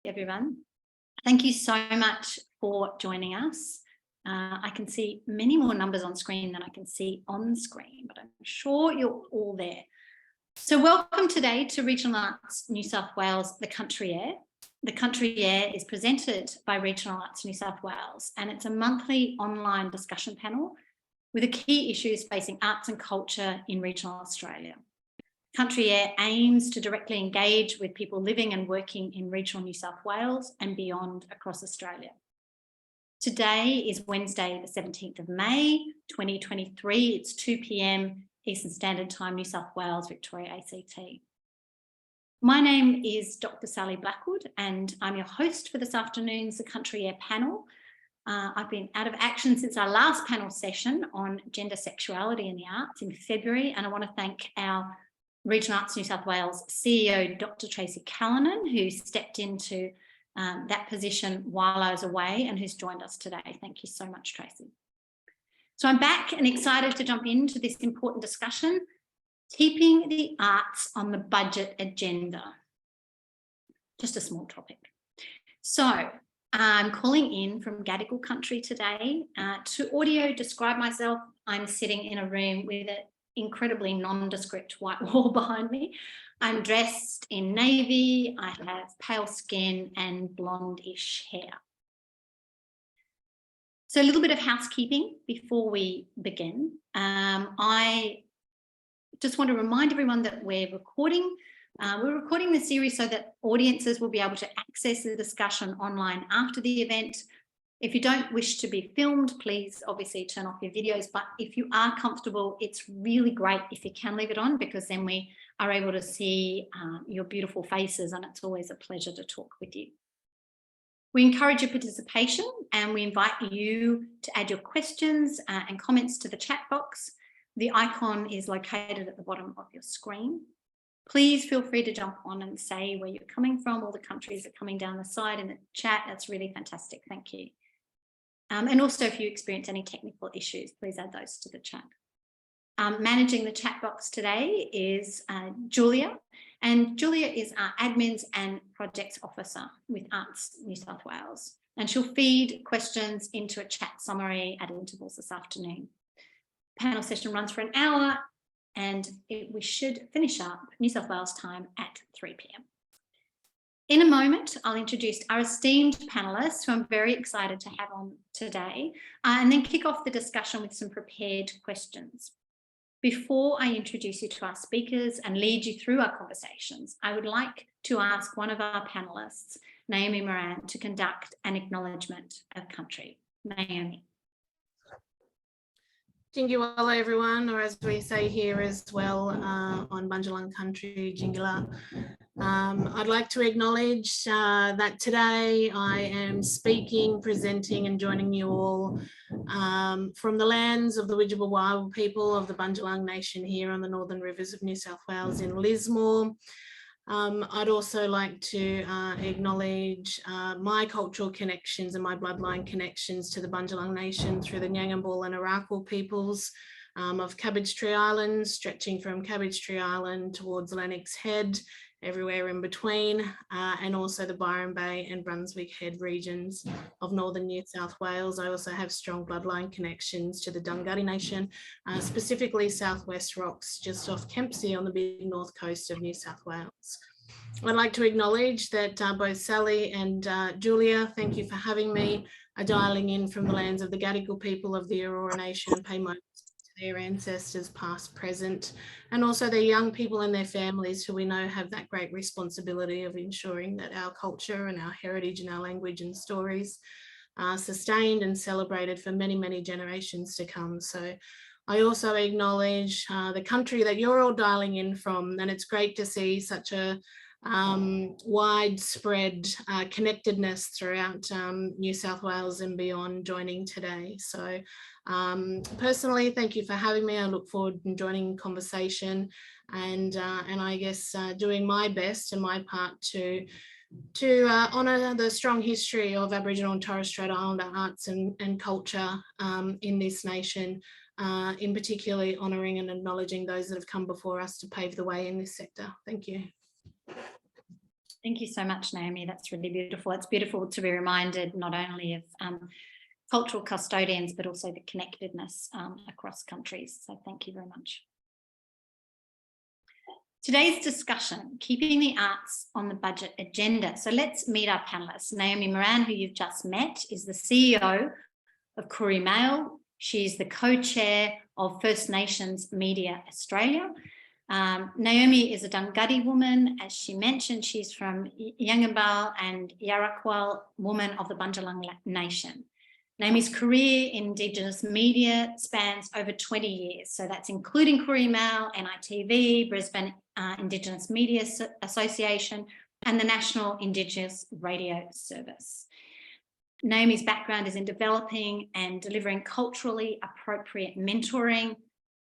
everyone. Thank you so much for joining us. I can see many more numbers on screen than I can see on screen, but I'm sure you're all there. So welcome today to Regional Arts New South Wales, The Country Air. The Country Air is presented by Regional Arts New South Wales, and it's a monthly online discussion panel with the key issues facing arts and culture in regional Australia. Country Air aims to directly engage with people living and working in regional New South Wales and beyond across Australia. Today is Wednesday, the 17th of May, 2023. It's 2 p.m. Eastern Standard Time, New South Wales, Victoria, ACT. My name is Dr. Sally Blackwood, and I'm your host for this afternoon's The Country Air panel. I've been out of action since our last panel session on gender sexuality in the arts in February, and I want to thank our Regional Arts New South Wales CEO, Dr. Tracy Callanan, who stepped into that position while I was away and who's joined us today. Thank you so much, Tracy. So I'm back and excited to jump into this important discussion, keeping the arts on the budget agenda. Just a small topic. So I'm calling in from Gadigal country today. To audio describe myself, I'm sitting in a room with an incredibly nondescript white wall behind me. I'm dressed in navy, I have pale skin and blonde-ish hair. So a little bit of housekeeping before we begin. I just want to remind everyone that we're recording the series so that audiences will be able to access the discussion online after the event. If you don't wish to be filmed, please obviously turn off your videos, but if you are comfortable, it's really great if you can leave it on, because then we are able to see your beautiful faces, and it's always a pleasure to talk with you. We encourage your participation, and we invite you to add your questions and comments to the chat box. The icon is located at the bottom of your screen. Please feel free to jump on and say where you're coming from. All the countries are coming down the side in the chat. That's really fantastic. Thank you. And also, if you experience any technical issues, please add those to the chat. Managing the chat box today is Julia, and Julia is our Admins and Projects Officer with Arts New South Wales, and she'll feed questions into a chat summary at intervals this afternoon. Panel session runs for an hour, and we should finish up New South Wales time at 3 p.m. In a moment, I'll introduce our esteemed panellists, who I'm very excited to have on today, and then kick off the discussion with some prepared questions. Before I introduce you to our speakers and lead you through our conversations, I would like to ask one of our panellists, Naomi Moran, to conduct an acknowledgement of country. Naomi. Jingawala, everyone, or as we say here as well on Bundjalung country, Jingala. I'd like to acknowledge that today I am speaking, presenting and joining you all from the lands of the Widjabul people of the Bundjalung Nation here on the Northern Rivers of New South Wales in Lismore. I'd also like to acknowledge my cultural connections and my bloodline connections to the Bundjalung Nation through the Nyangabul and Arakwal peoples of Cabbage Tree Island, stretching from Cabbage Tree Island towards Lennox Head, everywhere in between, and also the Byron Bay and Brunswick Head regions of northern New South Wales. I also have strong bloodline connections to the Dunghutti Nation, specifically Southwest Rocks, just off Kempsey on the big north coast of New South Wales. I'd like to acknowledge that both Sally and Julia, thank you for having me, are dialing in from the lands of the Gadigal people of the Aurora Nation, and pay my their ancestors past, present, and also their young people and their families, who we know have that great responsibility of ensuring that our culture and our heritage and our language and stories are sustained and celebrated for many, many generations to come. So I also acknowledge the country that you're all dialing in from, and it's great to see such a widespread connectedness throughout New South Wales and beyond joining today. So personally, thank you for having me. I look forward to joining conversation and I guess doing my best and my part to honour the strong history of Aboriginal and Torres Strait Islander arts and culture in this nation, in particularly honouring and acknowledging those that have come before us to pave the way in this sector. Thank you. Thank you so much, Naomi. That's really beautiful. It's beautiful to be reminded not only of cultural custodians, but also the connectedness across countries. So thank you very much. Today's discussion, keeping the arts on the budget agenda. So let's meet our panelists. Naomi Moran, who you've just met, is the CEO of Koori Mail. She's the co-chair of First Nations Media Australia. Naomi is a Dunghutti woman. As she mentioned, she's from Yangambal and Yarakwal, woman of the Bundjalung Nation. Naomi's career in Indigenous media spans over 20 years. So that's including Koori Mail, NITV, Brisbane Indigenous Media Association, and the National Indigenous Radio Service. Naomi's background is in developing and delivering culturally appropriate mentoring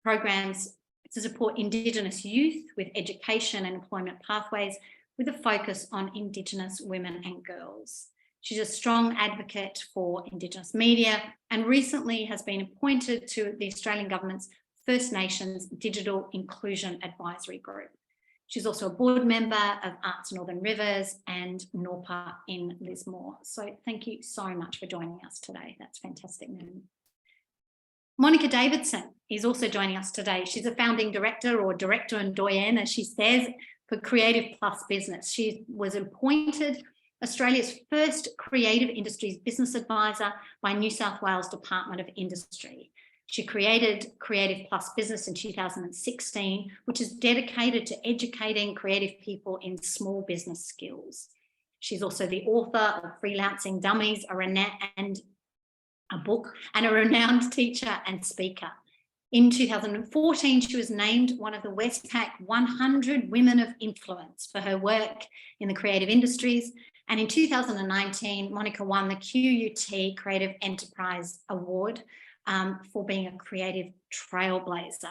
programs to support Indigenous youth with education and employment pathways with a focus on Indigenous women and girls. She's a strong advocate for Indigenous media and recently has been appointed to the Australian Government's First Nations Digital Inclusion Advisory Group. She's also a board member of Arts Northern Rivers and NORPA in Lismore. So thank you so much for joining us today. That's fantastic, Naomi. Monica Davidson is also joining us today. She's a founding director or director and doyen, as she says, for Creative Plus Business. She was appointed Australia's first creative industries business advisor by New South Wales Department of Industry. She created Creative Plus Business in 2016, which is dedicated to educating creative people in small business skills. She's also the author of Freelancing Dummies, a book, and a renowned teacher and speaker. In 2014, she was named one of the Westpac 100 Women of Influence for her work in the creative industries. And in 2019, Monica won the QUT Creative Enterprise Award for being a creative trailblazer.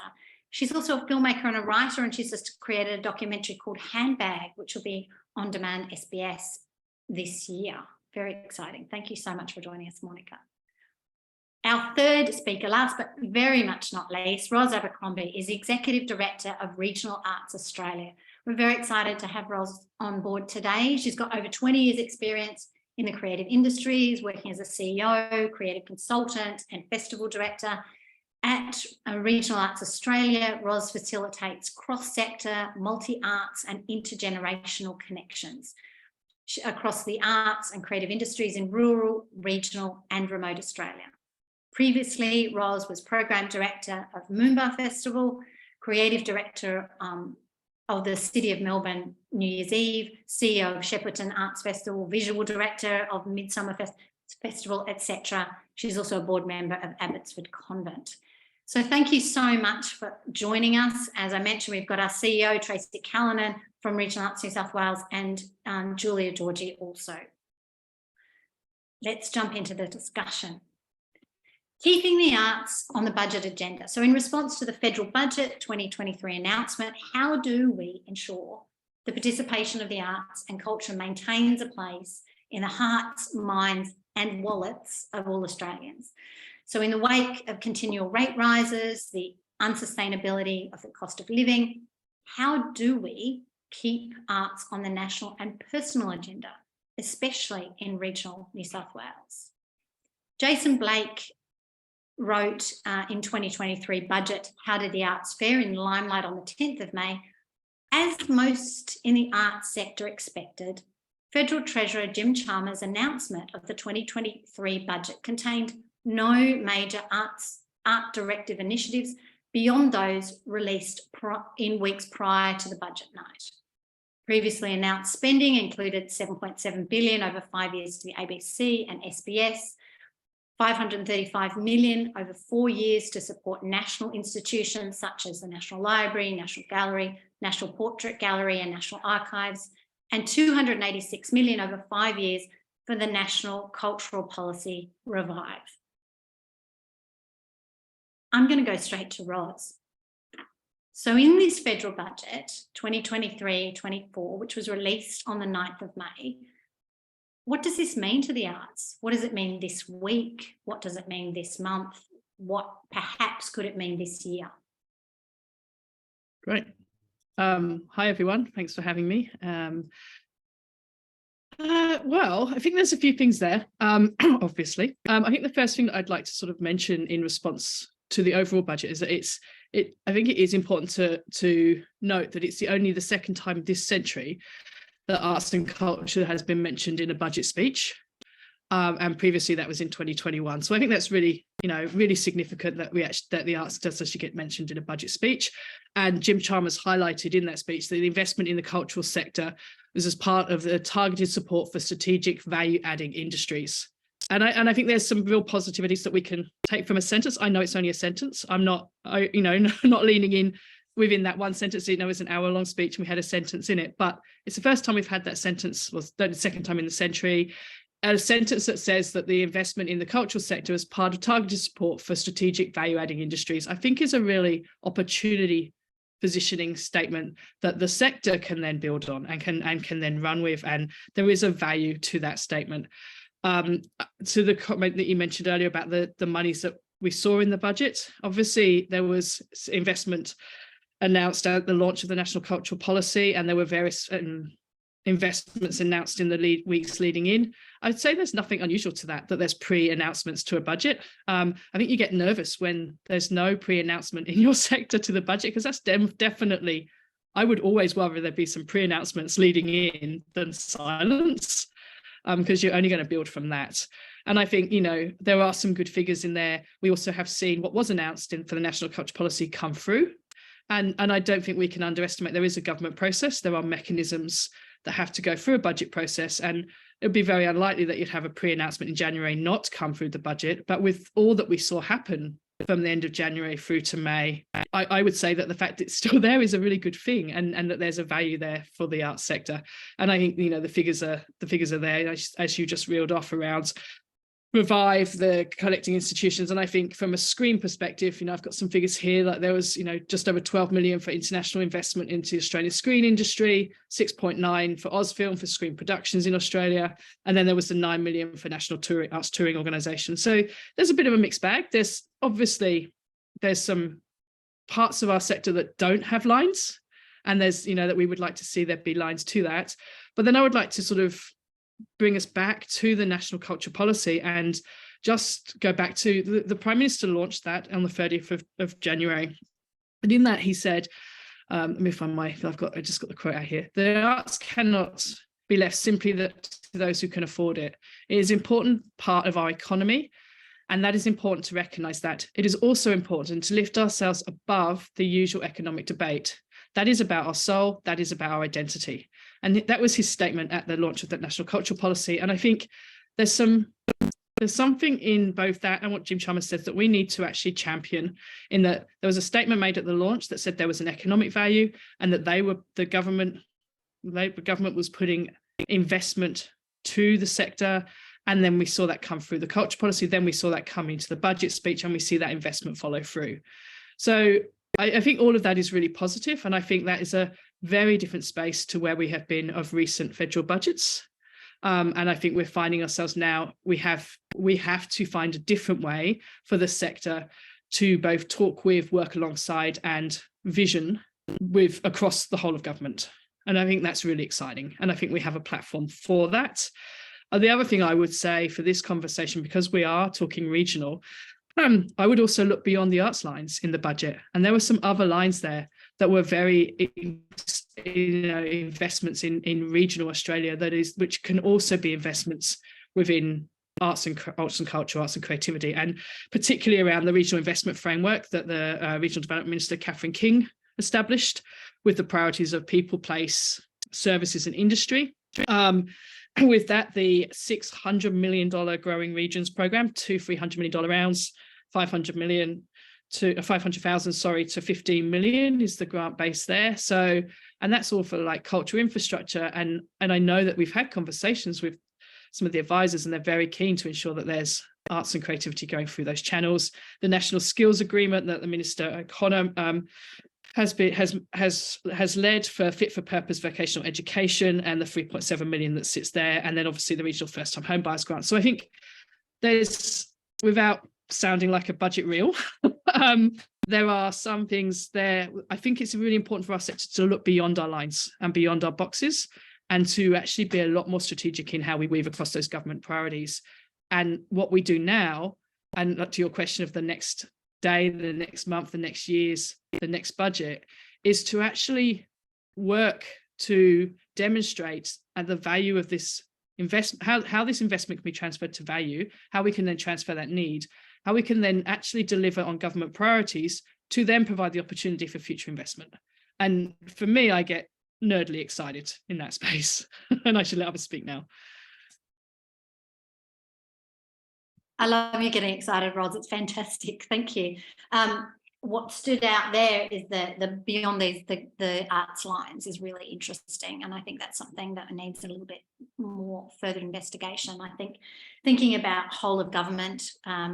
She's also a filmmaker and a writer, and she's just created a documentary called Handbag, which will be on demand SBS this year. Very exciting. Thank you so much for joining us, Monica. Our third speaker, last but very much not least, Ros Abercrombie, is the Executive Director of Regional Arts Australia. We're very excited to have Ros on board today. She's got over 20 years experience in the creative industries, working as a CEO, creative consultant and festival director. At Regional Arts Australia, Ros facilitates cross-sector, multi-arts and intergenerational connections across the arts and creative industries in rural, regional and remote Australia. Previously, Ros was Program Director of Moomba Festival, Creative Director of the City of Melbourne New Year's Eve, CEO of Shepparton Arts Festival, Visual Director of Midsummer Festival, etc. She's also a board member of Abbotsford Convent. So thank you so much for joining us. As I mentioned, we've got our CEO, Tracy Callanan from Regional Arts New South Wales, and Julia Georgie also. Let's jump into the discussion. Keeping the arts on the budget agenda. So in response to the federal budget 2023 announcement, how do we ensure the participation of the arts and culture maintains a place in the hearts, minds and wallets of all Australians? So in the wake of continual rate rises, the unsustainability of the cost of living, how do we keep arts on the national and personal agenda, especially in regional New South Wales? Jason Blake wrote in 2023 budget, How Did the Arts Fare, in Limelight on the 10th of May. As most in the arts sector expected, Federal Treasurer Jim Chalmers' announcement of the 2023 budget contained no major art directive initiatives beyond those released in weeks prior to the budget night. Previously announced spending included $7.7 billion over 5 years to the ABC and SBS, $535 million over 4 years to support national institutions such as the National Library, National Gallery, National Portrait Gallery and National Archives, and $286 million over 5 years for the National Cultural Policy Revive. I'm going to go straight to Ros. So in this federal budget, 2023-24, which was released on the 9th of May, what does this mean to the arts? What does it mean this week? What does it mean this month? What perhaps could it mean this year? Great. Hi, everyone. Thanks for having me. Well, I think there's a few things there, obviously. I think the first thing that I'd like to sort of mention in response to the overall budget is that I think it is important to note that it's only the second time this century that arts and culture has been mentioned in a budget speech. And previously that was in 2021. So I think that's really, really significant that that the arts does actually get mentioned in a budget speech. And Jim Chalmers highlighted in that speech that the investment in the cultural sector was as part of the targeted support for strategic value-adding industries. And I think there's some real positivities that we can take from a sentence. I know it's only a sentence. I'm not, not leaning in within that one sentence. It's an hour-long speech and we had a sentence in it, but it's the first time we've had that sentence, was the second time in the century. A sentence that says that the investment in the cultural sector as part of targeted support for strategic value-adding industries, I think is a really opportunity positioning statement that the sector can then build on and can then run with, and there is a value to that statement. To the comment that you mentioned earlier about the monies that we saw in the budget, obviously there was investment announced at the launch of the National Cultural Policy, and there were various investments announced in the weeks leading in. I'd say there's nothing unusual to that there's pre-announcements to a budget. I think you get nervous when there's no pre-announcement in your sector to the budget, because that's definitely, I would always rather there be some pre-announcements leading in than silence, because you're only going to build from that. And I think, there are some good figures in there. We also have seen what was announced for the National Culture Policy come through. And I don't think we can underestimate, there is a government process. There are mechanisms that have to go through a budget process, and it would be very unlikely that you'd have a pre-announcement in January not come through the budget. But with all that we saw happen from the end of January through to May, I would say that the fact it's still there is a really good thing, and that there's a value there for the arts sector. And I think the figures are there, as you just reeled off, around revive the collecting institutions. And I think from a screen perspective, I've got some figures here, like there was, just over 12 million for international investment into the Australian screen industry, 6.9 for Ausfilm for screen productions in Australia. And then there was the 9 million for national arts touring organisations. So there's a bit of a mixed bag. There's some parts of our sector that don't have lines. And there's, that we would like to see there be lines to that. But then I would like to sort of bring us back to the National Culture Policy and just go back to the Prime Minister launched that on the 30th of January. And in that he said, let me find I just got the quote out here. The arts cannot be left simply to those who can afford it. It is an important part of our economy, and that is important to recognise that. It is also important to lift ourselves above the usual economic debate. That is about our soul, that is about our identity. And that was his statement at the launch of the National Cultural Policy. And I think there's something in both that and what Jim Chalmers says that we need to actually champion, in that there was a statement made at the launch that said there was an economic value, and that the government was putting investment to the sector. And then we saw that come through the culture policy. Then we saw that come into the budget speech, and we see that investment follow through. So I think all of that is really positive, and I think that is a very different space to where we have been of recent federal budgets. And I think we're finding ourselves now, we have to find a different way for the sector to both talk with, work alongside, and vision with across the whole of government. And I think that's really exciting. And I think we have a platform for that. The other thing I would say for this conversation, because we are talking regional, I would also look beyond the arts lines in the budget. And there were some other lines there that were very, investments in regional Australia, which can also be investments within arts and culture, arts and creativity, and particularly around the regional investment framework that the Regional Development Minister, Catherine King, established, with the priorities of people, place, services and industry. With that, the $600 million Growing Regions program to $300 million rounds, 500,000 to 15 million is the grant base there. So, and that's all for like cultural infrastructure. And I know that we've had conversations with some of the advisors, and they're very keen to ensure that there's arts and creativity going through those channels. The National Skills Agreement that the Minister O'Connor has led for fit for purpose vocational education, and the 3.7 million that sits there, and then obviously the regional first time home buyers grant. So I think there's, without sounding like a budget reel, there are some things there. I think it's really important for our sector to look beyond our lines and beyond our boxes, and to actually be a lot more strategic in how we weave across those government priorities. And what we do now, and to your question of the next day, the next month, the next years, the next budget, is to actually work to demonstrate the value of this investment, how this investment can be transferred to value, how we can then transfer that need, how we can then actually deliver on government priorities to then provide the opportunity for future investment. And for me, I get nerdly excited in that space. And I should let others speak now. I love you getting excited, Ros. It's fantastic. Thank you. What stood out there is the beyond these the arts lines is really interesting, and I think that's something that needs a little bit more further investigation. I think thinking about whole of government,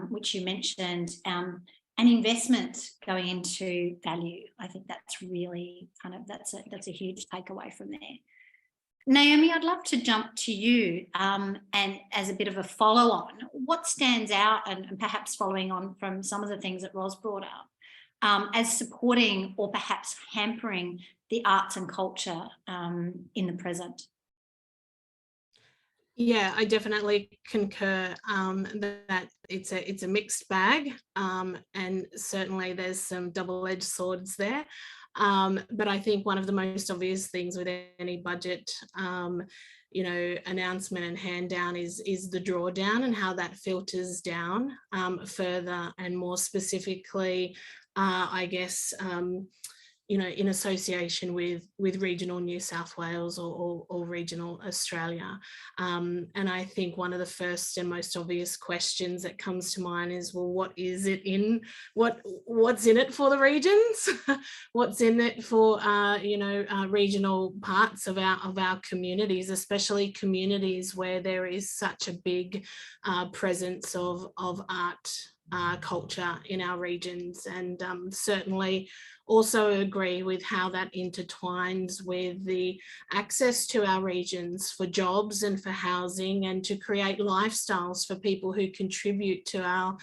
which you mentioned, and investment going into value, I think that's really that's a huge takeaway from there. Naomi, I'd love to jump to you, and as a bit of a follow-on, what stands out, and perhaps following on from some of the things that Ros brought up, as supporting or perhaps hampering the arts and culture in the present? Yeah, I definitely concur that it's a mixed bag, and certainly there's some double-edged swords there. But I think one of the most obvious things with any budget, announcement and hand down is the drawdown, and how that filters down further and more specifically, I guess, in association with regional New South Wales or regional Australia. And I think one of the first and most obvious questions that comes to mind is, well, what's in it for the regions? What's in it for regional parts of our communities, especially communities where there is such a big presence of art, culture in our regions, and certainly also agree with how that intertwines with the access to our regions for jobs and for housing, and to create lifestyles for people who contribute to our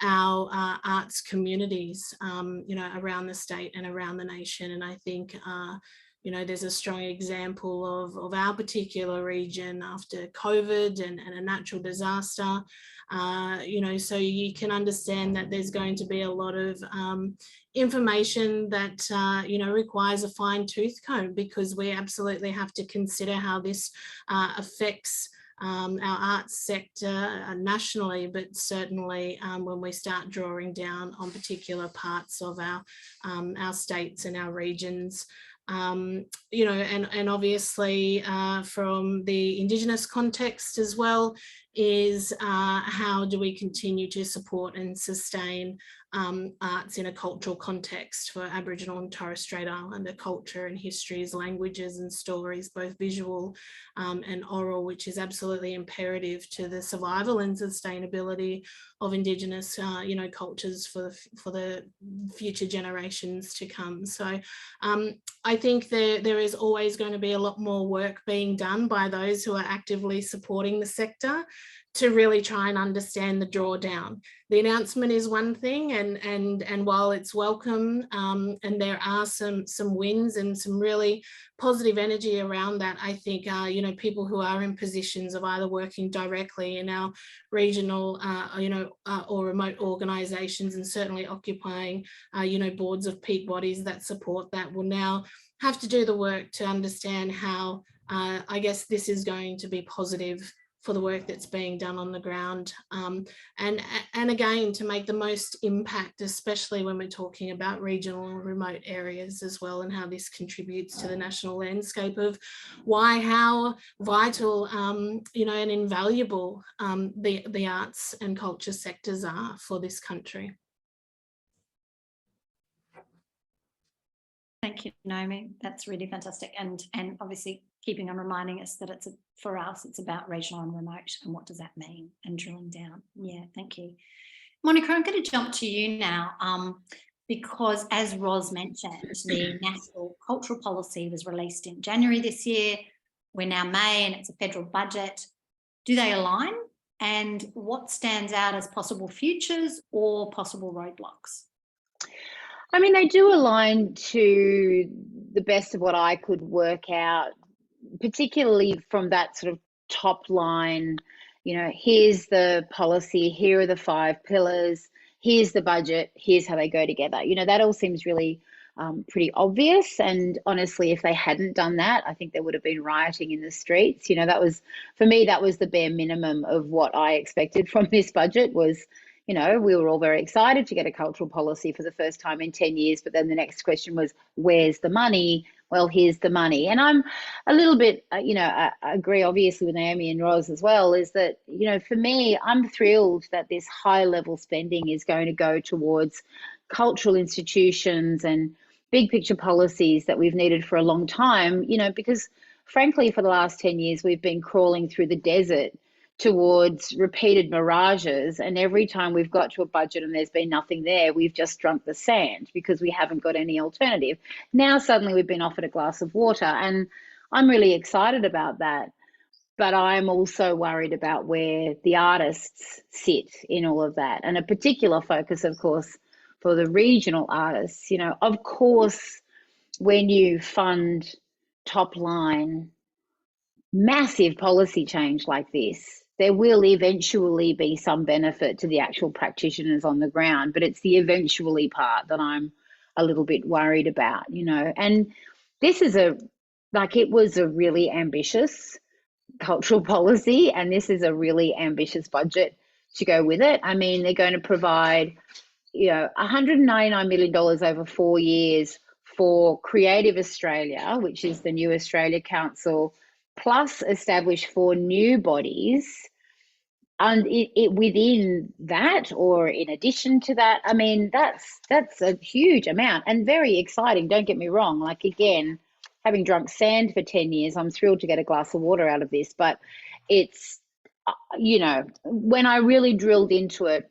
arts communities, around the state and around the nation. And I think there's a strong example of our particular region after COVID and a natural disaster, so you can understand that there's going to be a lot of information that, requires a fine-tooth comb, because we absolutely have to consider how this affects our arts sector nationally, but certainly when we start drawing down on particular parts of our states and our regions. And obviously from the Indigenous context as well, is how do we continue to support and sustain arts in a cultural context for Aboriginal and Torres Strait Islander culture and histories, languages and stories, both visual and oral, which is absolutely imperative to the survival and sustainability of Indigenous cultures for the future generations to come. So I think there is always going to be a lot more work being done by those who are actively supporting the sector to really try and understand the drawdown. The announcement is one thing, and while it's welcome, and there are some wins and some really positive energy around that, I think people who are in positions of either working directly in our regional or remote organisations, and certainly occupying boards of peak bodies that support that, will now have to do the work to understand how I guess this is going to be positive for the work that's being done on the ground, and again, to make the most impact, especially when we're talking about regional and remote areas as well, and how this contributes to the national landscape of how vital and invaluable the arts and culture sectors are for this country. Thank you, Naomi. That's really fantastic, and obviously keeping on reminding us that for us it's about regional and remote, and what does that mean, and drilling down. Yeah, thank you. Monica, I'm going to jump to you now, because as Ros mentioned, the National Cultural Policy was released in January this year. We're now May and it's a federal budget. Do they align? And what stands out as possible futures or possible roadblocks? I mean, they do align to the best of what I could work out particularly from that sort of top line, you know, here's the policy, here are the 5 pillars, here's the budget, here's how they go together. You know, that all seems really pretty obvious. And honestly, if they hadn't done that, I think there would have been rioting in the streets. You know, that was, for me, that was the bare minimum of what I expected from this budget was, you know, we were all very excited to get a cultural policy for the first time in 10 years. But then the next question was, where's the money? Well, here's the money. And I'm a little bit, you know, I agree obviously with Naomi and Roz as well, is that, you know, for me, I'm thrilled that this high level spending is going to go towards cultural institutions and big picture policies that we've needed for a long time, you know, because frankly, for the last 10 years, we've been crawling through the desert towards repeated mirages. And every time we've got to a budget and there's been nothing there, we've just drunk the sand because we haven't got any alternative. Now, suddenly we've been offered a glass of water, and I'm really excited about that. But I'm also worried about where the artists sit in all of that, and a particular focus, of course, for the regional artists. You know, of course, when you fund top line massive policy change like this, there will eventually be some benefit to the actual practitioners on the ground, but it's the eventually part that I'm a little bit worried about, you know. And this is it was a really ambitious cultural policy, and this is a really ambitious budget to go with it. I mean, they're going to provide, you know, $199 million over 4 years for Creative Australia, which is the new Australia Council, plus establish 4 new bodies. And it within that, or in addition to that, I mean, that's a huge amount and very exciting. Don't get me wrong. Like, again, having drunk sand for 10 years, I'm thrilled to get a glass of water out of this. But it's, you know, when I really drilled into it,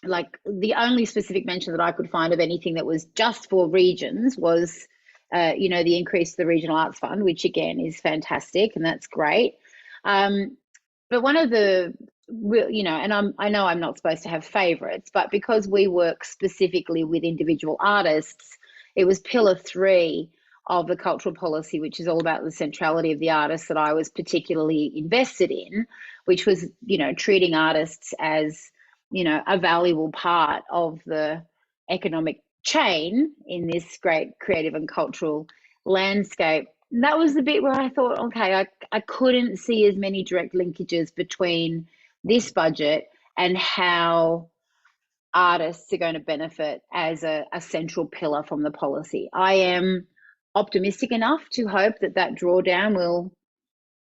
like the only specific mention that I could find of anything that was just for regions was, you know, the increase to the Regional Arts Fund, which again is fantastic and that's great. But one of the, you know, and I know I'm not supposed to have favourites, but because we work specifically with individual artists, it was pillar 3 of the cultural policy, which is all about the centrality of the artists, that I was particularly invested in, which was, you know, treating artists as, you know, a valuable part of the economic chain in this great creative and cultural landscape. And that was the bit where I thought, okay, I couldn't see as many direct linkages between this budget and how artists are going to benefit as a central pillar from the policy. I am optimistic enough to hope that that drawdown will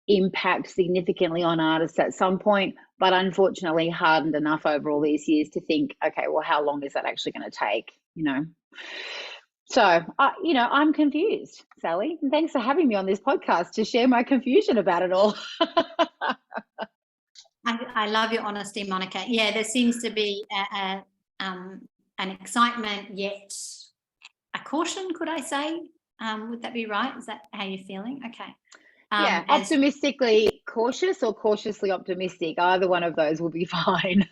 impact significantly on artists at some point, but unfortunately hardened enough over all these years to think, okay, well, how long is that actually going to take, you know? So, you know, I'm confused, Sally, and thanks for having me on this podcast to share my confusion about it all. I love your honesty, Monica. Yeah, there seems to be an excitement, yet a caution, could I say? Would that be right? Is that how you're feeling? Okay. Yeah, optimistically cautious or cautiously optimistic. Either one of those will be fine.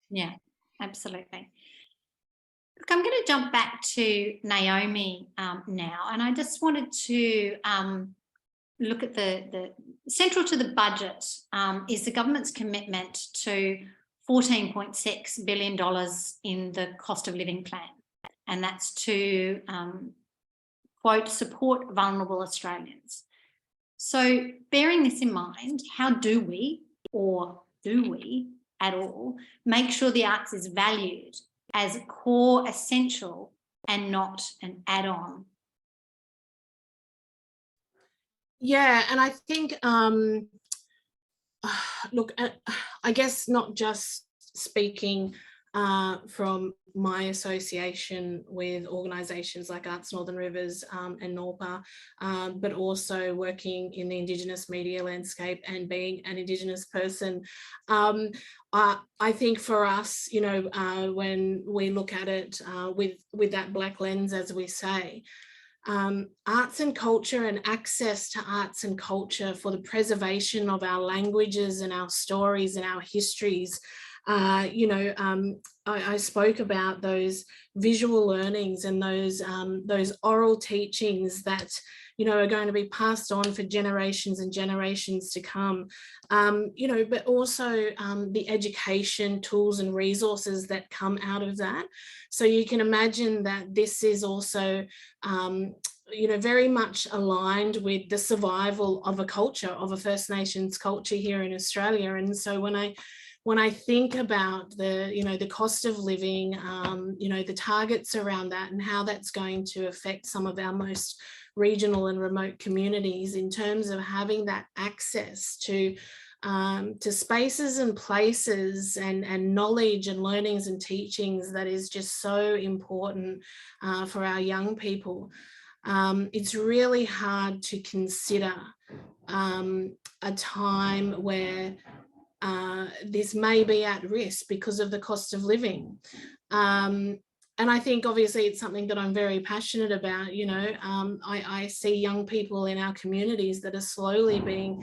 Yeah, absolutely. Look, I'm going to jump back to Naomi now, and I just wanted to look at the central to the budget is the government's commitment to $14.6 billion in the cost of living plan, and that's to quote, support vulnerable Australians. So bearing this in mind, how do we, or do we at all, make sure the arts is valued as a core essential and not an add-on? Yeah, and I think, look, I guess not just speaking from my association with organisations like Arts Northern Rivers and NORPA, but also working in the Indigenous media landscape and being an Indigenous person. I think for us, you know, when we look at it with that black lens, as we say, arts and culture and access to arts and culture for the preservation of our languages and our stories and our histories I spoke about those visual learnings and those oral teachings that are going to be passed on for generations and generations to come, but also the education tools and resources that come out of that. So you can imagine that this is also very much aligned with the survival of a culture, of a First Nations culture here in Australia. And so when I think about the cost of living, the targets around that and how that's going to affect some of our most regional and remote communities in terms of having that access to spaces and places and knowledge and learnings and teachings that is just so important for our young people. It's really hard to consider a time where this may be at risk because of the cost of living. And I think obviously it's something that I'm very passionate about. I see young people in our communities that are slowly being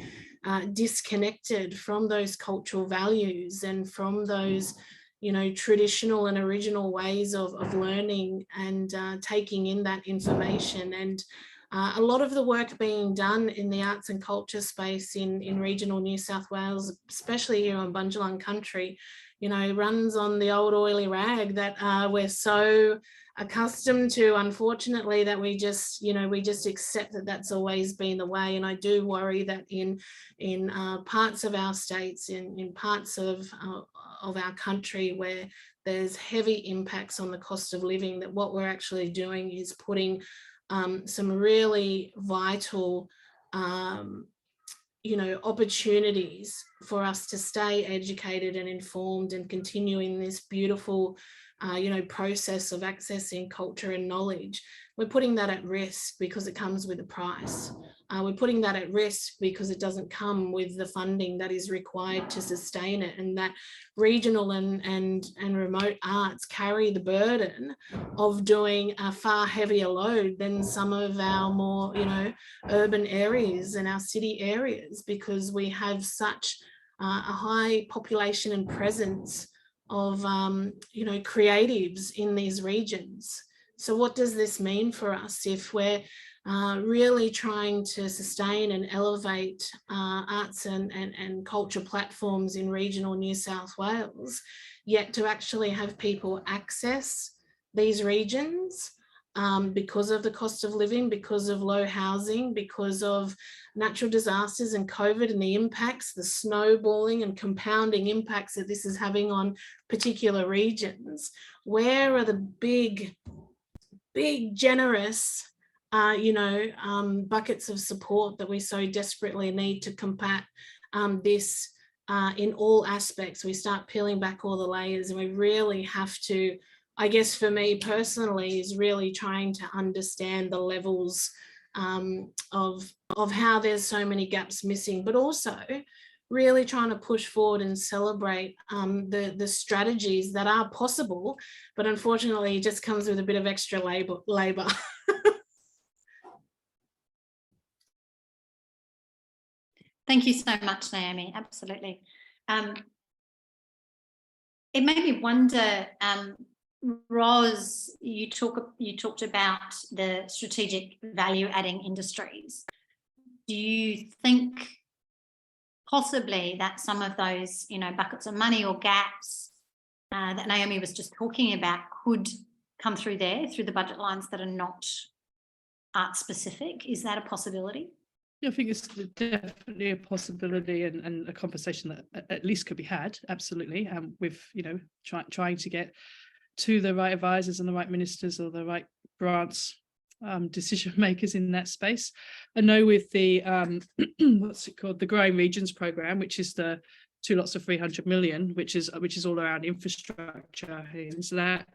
disconnected from those cultural values and from those traditional and original ways of learning and taking in that information. And a lot of the work being done in the arts and culture space in regional New South Wales, especially here on Bundjalung country, runs on the old oily rag that we're so accustomed to, unfortunately, that we just accept that that's always been the way. And I do worry that in parts of our states, in parts of our country where there's heavy impacts on the cost of living, that what we're actually doing is putting some really vital opportunities for us to stay educated and informed and continuing this beautiful process of accessing culture and knowledge. We're putting that at risk because it comes with a price. We're putting that at risk because it doesn't come with the funding that is required to sustain it, and that regional and remote arts carry the burden of doing a far heavier load than some of our more urban areas and our city areas, because we have such a high population and presence of creatives in these regions. So what does this mean for us if we're really trying to sustain and elevate arts and culture platforms in regional New South Wales, yet to actually have people access these regions because of the cost of living, because of low housing, because of natural disasters and COVID and the impacts, the snowballing and compounding impacts that this is having on particular regions? Where are the big, generous buckets of support that we so desperately need to combat this in all aspects? We start peeling back all the layers, and we really have to, I guess for me personally, is really trying to understand the levels of how there's so many gaps missing, but also really trying to push forward and celebrate the strategies that are possible, but unfortunately it just comes with a bit of extra labor. Thank you so much, Naomi. Absolutely. It made me wonder, Roz, you talked about the strategic value-adding industries. Do you think possibly that some of those, buckets of money or gaps that Naomi was just talking about could come through there, through the budget lines that are not art specific? Is that a possibility? Yeah, I think it's definitely a possibility and a conversation that at least could be had, absolutely, with, trying to get to the right advisors and the right ministers or the right grants decision makers in that space. I know with the what's it called, the Growing Regions programme, which is the 2 lots of 300 million, which is all around infrastructure, is that,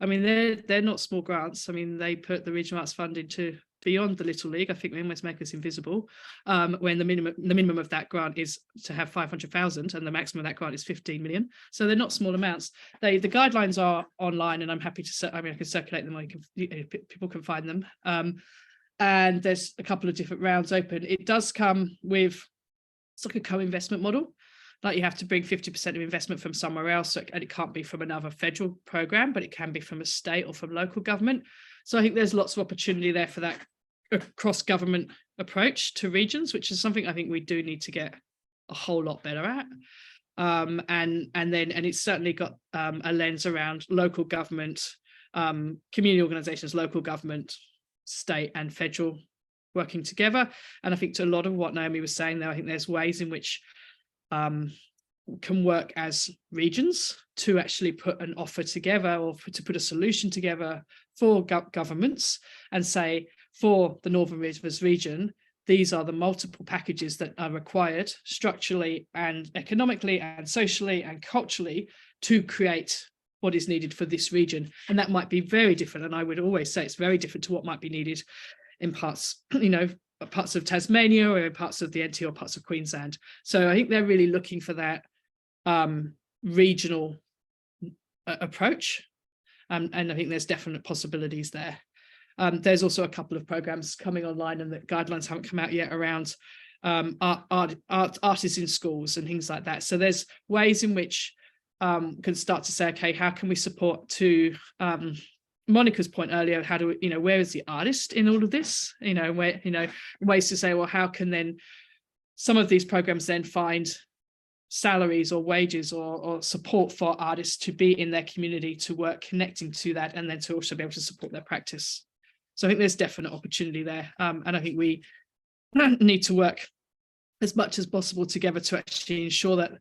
I mean, they're not small grants. I mean, they put the Regional Arts Fund into beyond the Little League. I think they almost make us invisible, when the minimum of that grant is to have 500,000 and the maximum of that grant is 15 million. So they're not small amounts. The guidelines are online, and I'm happy to, I can circulate them, people can find them. And there's a couple of different rounds open. It does come with, it's like a co-investment model. like you have to bring 50% of investment from somewhere else, and it can't be from another federal program, but it can be from a state or from local government. So I think there's lots of opportunity there for that cross-government approach to regions, which is something I think we do need to get a whole lot better at. And it's certainly got a lens around local government, community organizations, local government, state and federal working together. And I think to a lot of what Naomi was saying there, I think there's ways in which can work as regions to actually put an offer together, or to put a solution together for governments and say, for the Northern Rivers region, these are the multiple packages that are required structurally and economically and socially and culturally to create what is needed for this region. And that might be very different. And I would always say it's very different to what might be needed in parts, parts of Tasmania or in parts of the NT or parts of Queensland. So I think they're really looking for that regional approach. And I think there's definite possibilities there. There's also a couple of programs coming online, and the guidelines haven't come out yet, around artists in schools and things like that. So there's ways in which can start to say, okay, how can we support, to Monica's point earlier, how do we, where is the artist in all of this? Where, ways to say, well, how can then some of these programs then find salaries or wages or support for artists to be in their community, to work connecting to that, and then to also be able to support their practice. So I think there's definite opportunity there. And I think we need to work as much as possible together to actually ensure that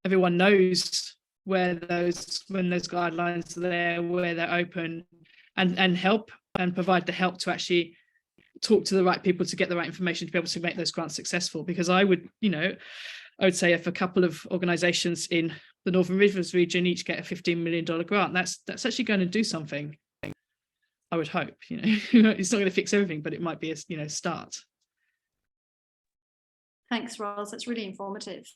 everyone knows when those guidelines are there, where they're open, and help and provide the help to actually talk to the right people to get the right information to be able to make those grants successful. Because I would say if a couple of organisations in the Northern Rivers region each get a $15 million grant, that's actually going to do something. I would hope, it's not going to fix everything, but it might be a start. Thanks, Ros. That's really informative.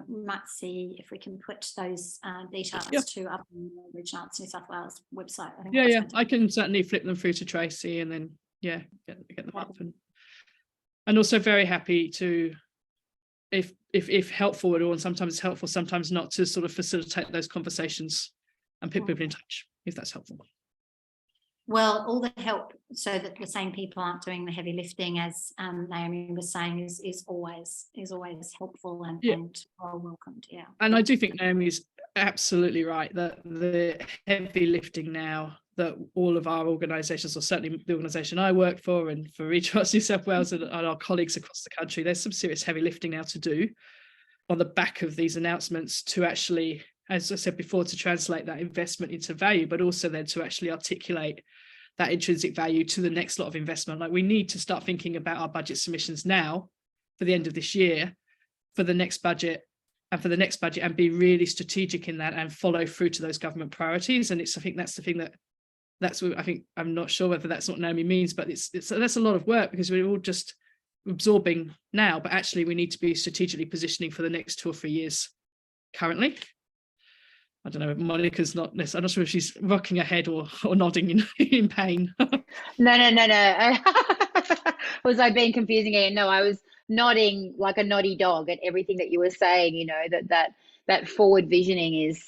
We might see if we can put those details to up on the Regional Arts New South Wales website. I think I can certainly flip them through to Tracy, and then get them up. And also very happy to, if helpful at all, and sometimes it's helpful, sometimes not, to sort of facilitate those conversations and put people in touch, if that's helpful. Well, all the help, so that the same people aren't doing the heavy lifting, as Naomi was saying, is always helpful and well welcomed. Yeah. And I do think Naomi is absolutely right that the heavy lifting now that all of our organisations, or certainly the organisation I work for and for Regional Arts New South Wales and our colleagues across the country, there's some serious heavy lifting now to do on the back of these announcements, to actually, as I said before, to translate that investment into value, but also then to actually articulate that intrinsic value to the next lot of investment. Like, we need to start thinking about our budget submissions now for the end of this year, for the next budget, and for the next budget, and be really strategic in that and follow through to those government priorities. And I think that's the thing that's what I think, I'm not sure whether that's what Naomi means, but that's a lot of work, because we're all just absorbing now, but actually we need to be strategically positioning for the next 2 or 3 years currently. I don't know, Monica's not, I'm not sure if she's rocking her head or nodding in pain. No. Was I being confusing again? No, I was nodding like a noddy dog at everything that you were saying, that forward visioning is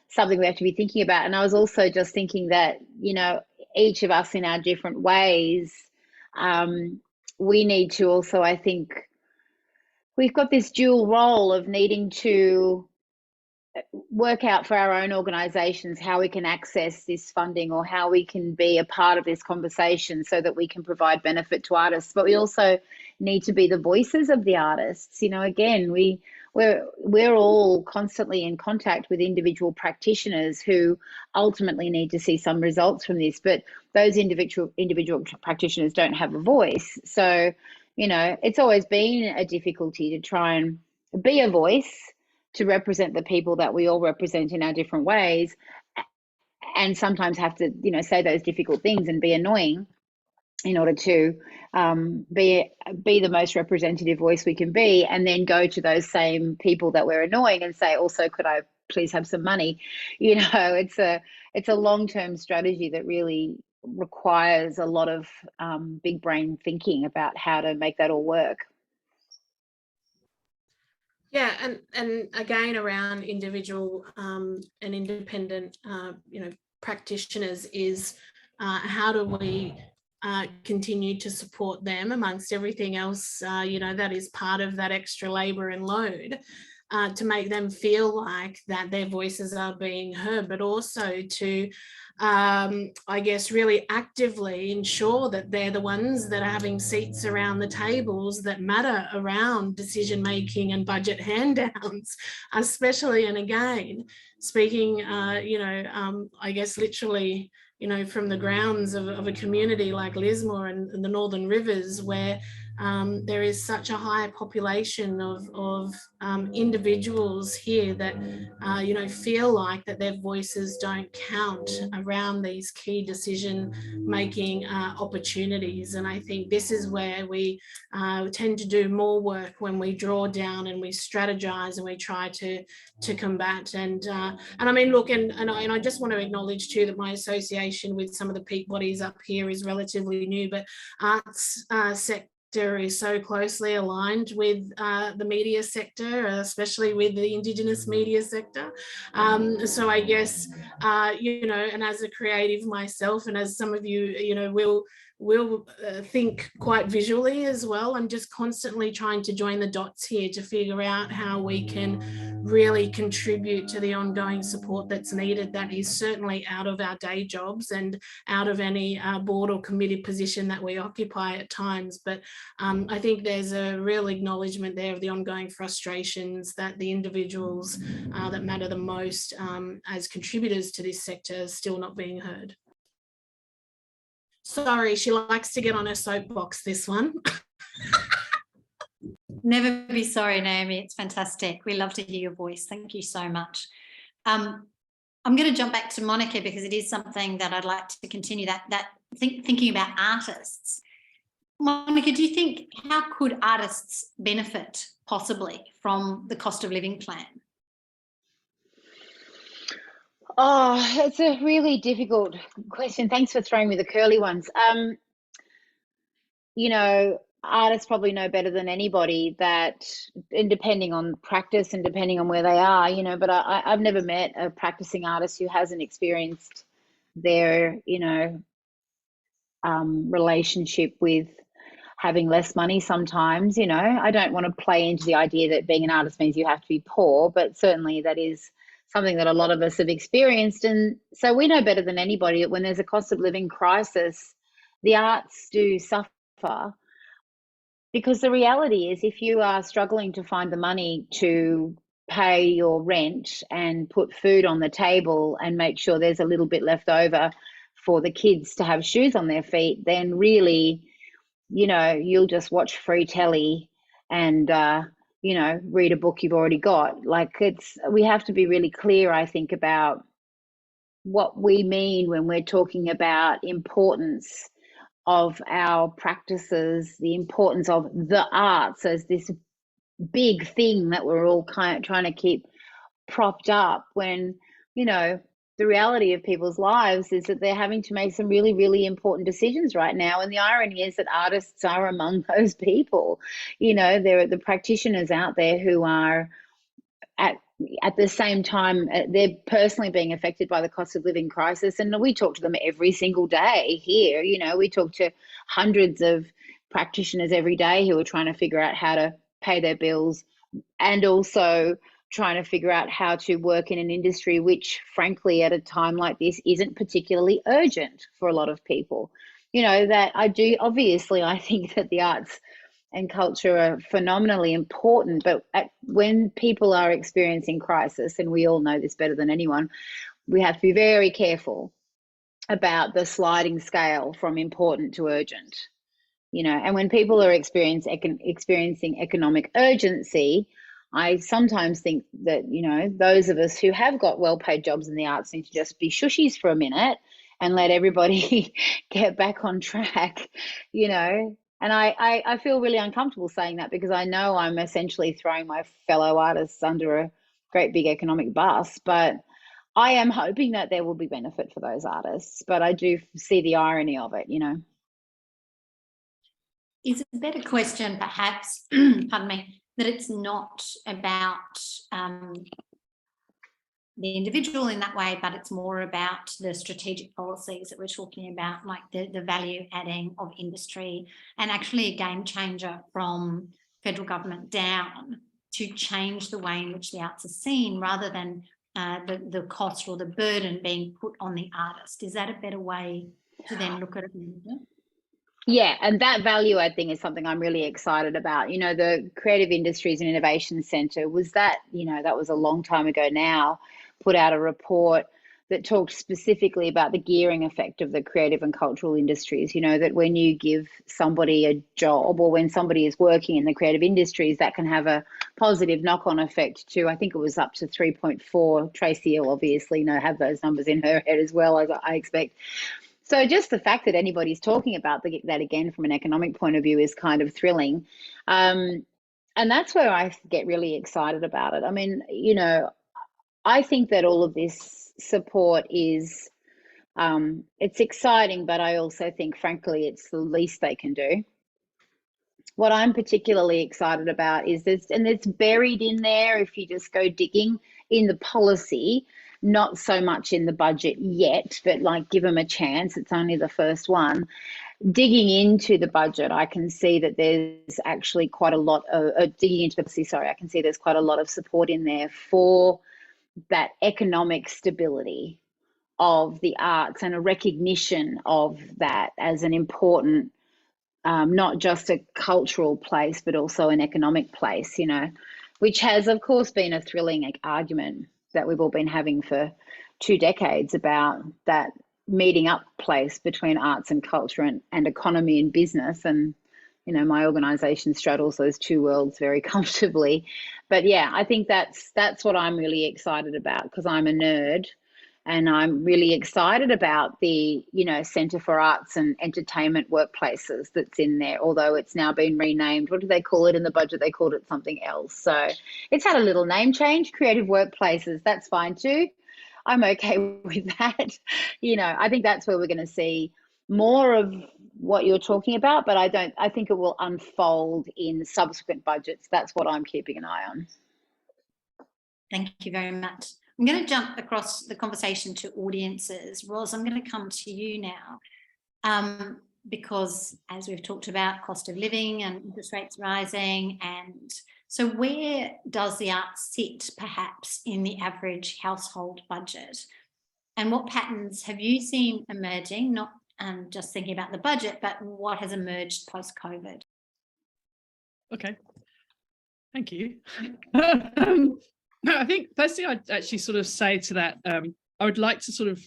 something we have to be thinking about. And I was also just thinking that, each of us in our different ways, we need to also, I think, we've got this dual role of needing to work out for our own organisations how we can access this funding, or how we can be a part of this conversation so that we can provide benefit to artists. But we also need to be the voices of the artists. Again, we're all constantly in contact with individual practitioners who ultimately need to see some results from this, but those individual practitioners don't have a voice. So, it's always been a difficulty to try and be a voice to represent the people that we all represent in our different ways, and sometimes have to, say those difficult things and be annoying in order to be the most representative voice we can be, and then go to those same people that we're annoying and say, also, could I please have some money? It's a long-term strategy that really requires a lot of big brain thinking about how to make that all work. Yeah, and again around individual and independent, practitioners is how do we continue to support them amongst everything else, that is part of that extra labour and load, to make them feel like that their voices are being heard, but also to I guess really actively ensure that they're the ones that are having seats around the tables that matter around decision making and budget handouts, especially, and again, speaking, I guess literally, from the grounds of a community like Lismore and the Northern Rivers, where there is such a high population of individuals here that feel like that their voices don't count around these key decision making opportunities. And I think this is where we tend to do more work, when we draw down and we strategize and we try to combat. And I mean, look, and I just want to acknowledge too that my association with some of the peak bodies up here is relatively new, but arts sector is so closely aligned with the media sector, especially with the Indigenous media sector. So I guess, and as a creative myself, and as some of you, will think quite visually as well, I'm just constantly trying to join the dots here to figure out how we can really contribute to the ongoing support that's needed, that is certainly out of our day jobs and out of any board or committee position that we occupy at times. But I think there's a real acknowledgement there of the ongoing frustrations that the individuals that matter the most as contributors to this sector are still not being heard. Sorry, she likes to get on her soapbox, this one. Never be sorry, Naomi. It's fantastic. We love to hear your voice. Thank you so much. I'm going to jump back to Monica, because it is something that I'd like to continue, thinking about artists. Monica, do you think, how could artists benefit possibly from the cost of living plan? Oh, it's a really difficult question. Thanks for throwing me the curly ones. Artists probably know better than anybody that, and depending on practice and depending on where they are, but I've never met a practicing artist who hasn't experienced their, relationship with having less money sometimes. I don't want to play into the idea that being an artist means you have to be poor, but certainly that is something that a lot of us have experienced. And so we know better than anybody that when there's a cost of living crisis, the arts do suffer, because the reality is, if you are struggling to find the money to pay your rent and put food on the table and make sure there's a little bit left over for the kids to have shoes on their feet, then really, you'll just watch free telly and, read a book you've already got. We have to be really clear, I think, about what we mean when we're talking about importance of our practices, the importance of the arts as this big thing that we're all kind of trying to keep propped up, when, the reality of people's lives is that they're having to make some really, really important decisions right now. And the irony is that artists are among those people. There are the practitioners out there who are at the same time, they're personally being affected by the cost of living crisis. And we talk to them every single day here. We talk to hundreds of practitioners every day who are trying to figure out how to pay their bills, and also trying to figure out how to work in an industry which, frankly, at a time like this, isn't particularly urgent for a lot of people. That I think that the arts and culture are phenomenally important, but when people are experiencing crisis, and we all know this better than anyone, we have to be very careful about the sliding scale from important to urgent. And when people are experiencing economic urgency, I sometimes think that, those of us who have got well-paid jobs in the arts need to just be shushies for a minute and let everybody get back on track, And I feel really uncomfortable saying that, because I know I'm essentially throwing my fellow artists under a great big economic bus, but I am hoping that there will be benefit for those artists. But I do see the irony of it, Is a better question, perhaps, pardon me, that it's not about the individual in that way, but it's more about the strategic policies that we're talking about, like the value adding of industry, and actually a game changer from federal government down to change the way in which the arts are seen, rather than the cost or the burden being put on the artist. Is that a better way to then look at it? Yeah, and that value add thing is something I'm really excited about. You know, the Creative Industries and Innovation Centre was that, you know, that was a long time ago now, put out a report that talked specifically about the gearing effect of the creative and cultural industries. You know, that when you give somebody a job, or when somebody is working in the creative industries, that can have a positive knock-on effect to, I think it was up to 3.4. Tracy will obviously have those numbers in her head as well, as I expect. So just the fact that anybody's talking about that again from an economic point of view is kind of thrilling. And that's where I get really excited about it. I mean, you know, I think that all of this support is, it's exciting, but I also think, frankly, it's the least they can do. What I'm particularly excited about is this, and it's buried in there if you just go digging in the policy, not so much in the budget yet, but like give them a chance. It's only the first one. Digging into the budget, I can see that there's actually quite a lot of digging into the policy. Sorry, I can see there's quite a lot of support in there for that economic stability of the arts, and a recognition of that as an important, not just a cultural place, but also an economic place, you know, which has, of course, been a thrilling argument that we've all been having for 2 decades about that meeting up place between arts and culture and economy and business. And, you know, my organisation straddles those two worlds very comfortably. But yeah, I think that's what I'm really excited about, because I'm a nerd. And I'm really excited about the, you know, Centre for Arts and Entertainment Workplaces that's in there, although it's now been renamed. What do they call it in the budget? They called it something else. So it's had a little name change, Creative Workplaces. That's fine too. I'm okay with that. You know, I think that's where we're going to see more of what you're talking about, but I think it will unfold in subsequent budgets. That's what I'm keeping an eye on. Thank you very much. I'm going to jump across the conversation to audiences. Ros, I'm going to come to you now, because as we've talked about, cost of living and interest rates rising, and so where does the arts sit perhaps in the average household budget? And what patterns have you seen emerging, not just thinking about the budget, but what has emerged post-COVID? Okay, thank you. I think firstly, I'd actually sort of say to that, I would like to sort of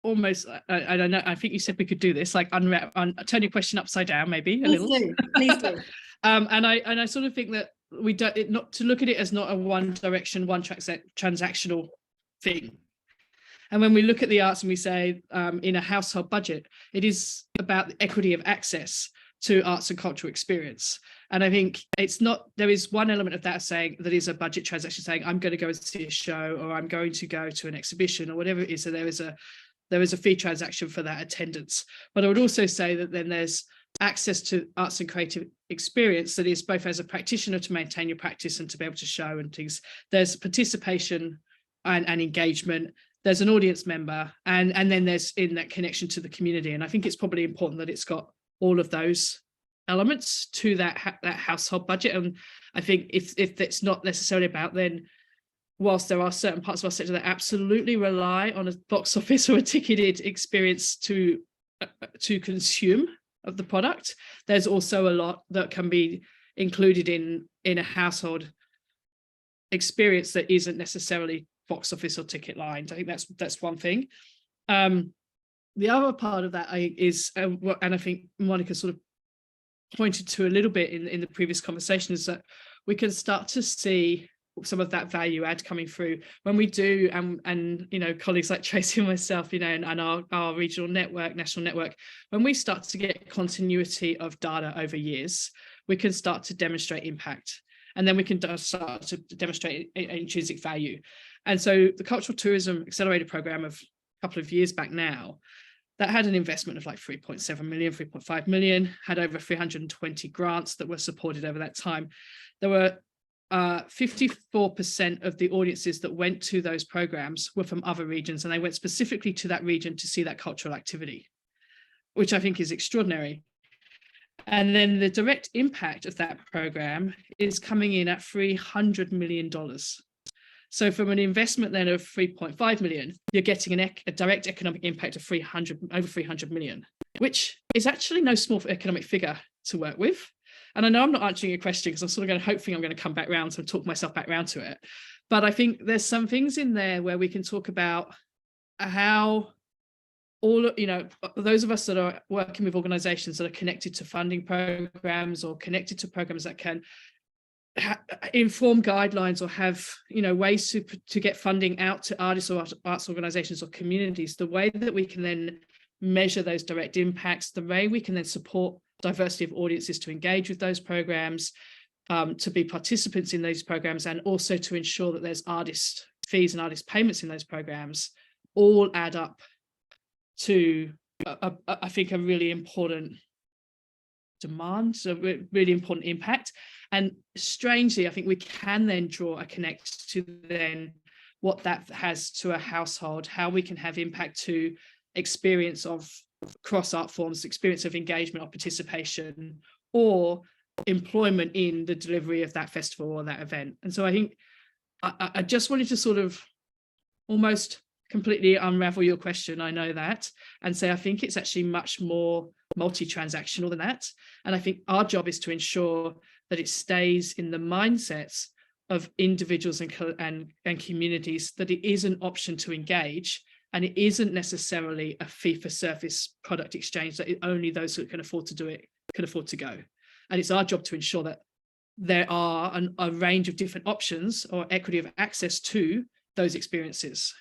almost, I don't know, I think you said we could do this, like turn your question upside down, maybe a little. Please do. And I sort of think that we don't, not to look at it as not a one direction, one transactional thing. And when we look at the arts and we say in a household budget, it is about the equity of access to arts and cultural experience. And I think it's not, there is one element of that saying that is a budget transaction, saying I'm going to go and see a show, or I'm going to go to an exhibition, or whatever it is. So there is a fee transaction for that attendance. But I would also say that then there's access to arts and creative experience that is both as a practitioner to maintain your practice and to be able to show and things. There's participation and engagement. There's an audience member, and then there's in that connection to the community. And I think it's probably important that it's got all of those elements to that household budget. And I think if it's not necessarily about, then whilst there are certain parts of our sector that absolutely rely on a box office or a ticketed experience to consume of the product, there's also a lot that can be included in a household experience that isn't necessarily box office or ticket lines. I think that's one thing. The other part of that is, and I think Monica sort of pointed to a little bit in the previous conversation, is that we can start to see some of that value add coming through when we do, and you know, colleagues like Tracy and myself, you know, and our regional network, national network, when we start to get continuity of data over years, we can start to demonstrate impact, and then we can start to demonstrate intrinsic value. And so the Cultural Tourism Accelerator Programme of a couple of years back now, that had an investment of like 3.7 million, 3.5 million, had over 320 grants that were supported over that time. There were 54% of the audiences that went to those programs were from other regions, and they went specifically to that region to see that cultural activity, which I think is extraordinary. And then the direct impact of that program is coming in at $300 million. So from an investment then of 3.5 million, you're getting a direct economic impact of over 300 million, which is actually no small economic figure to work with. And I know I'm not answering your question because I'm sort of hoping I'm going to come back around and talk myself back around to it. But I think there's some things in there where we can talk about how all, those of us that are working with organizations that are connected to funding programs or connected to programs that can inform guidelines or have, ways to get funding out to artists or arts organizations or communities, the way that we can then measure those direct impacts, the way we can then support diversity of audiences to engage with those programs, to be participants in those programs, and also to ensure that there's artist fees and artist payments in those programs, all add up to, I think, a really important demand, so really important impact. And strangely, I think we can then draw a connect to then what that has to a household, how we can have impact to experience of cross art forms, experience of engagement or participation, or employment in the delivery of that festival or that event. And so I think I just wanted to sort of almost completely unravel your question, I know that, and say I think it's actually much more multi-transactional than that. And I think our job is to ensure that it stays in the mindsets of individuals and communities, that it is an option to engage, and it isn't necessarily a fee-for-service product exchange that only those who can afford to do it can afford to go. And it's our job to ensure that there are a range of different options or equity of access to those experiences,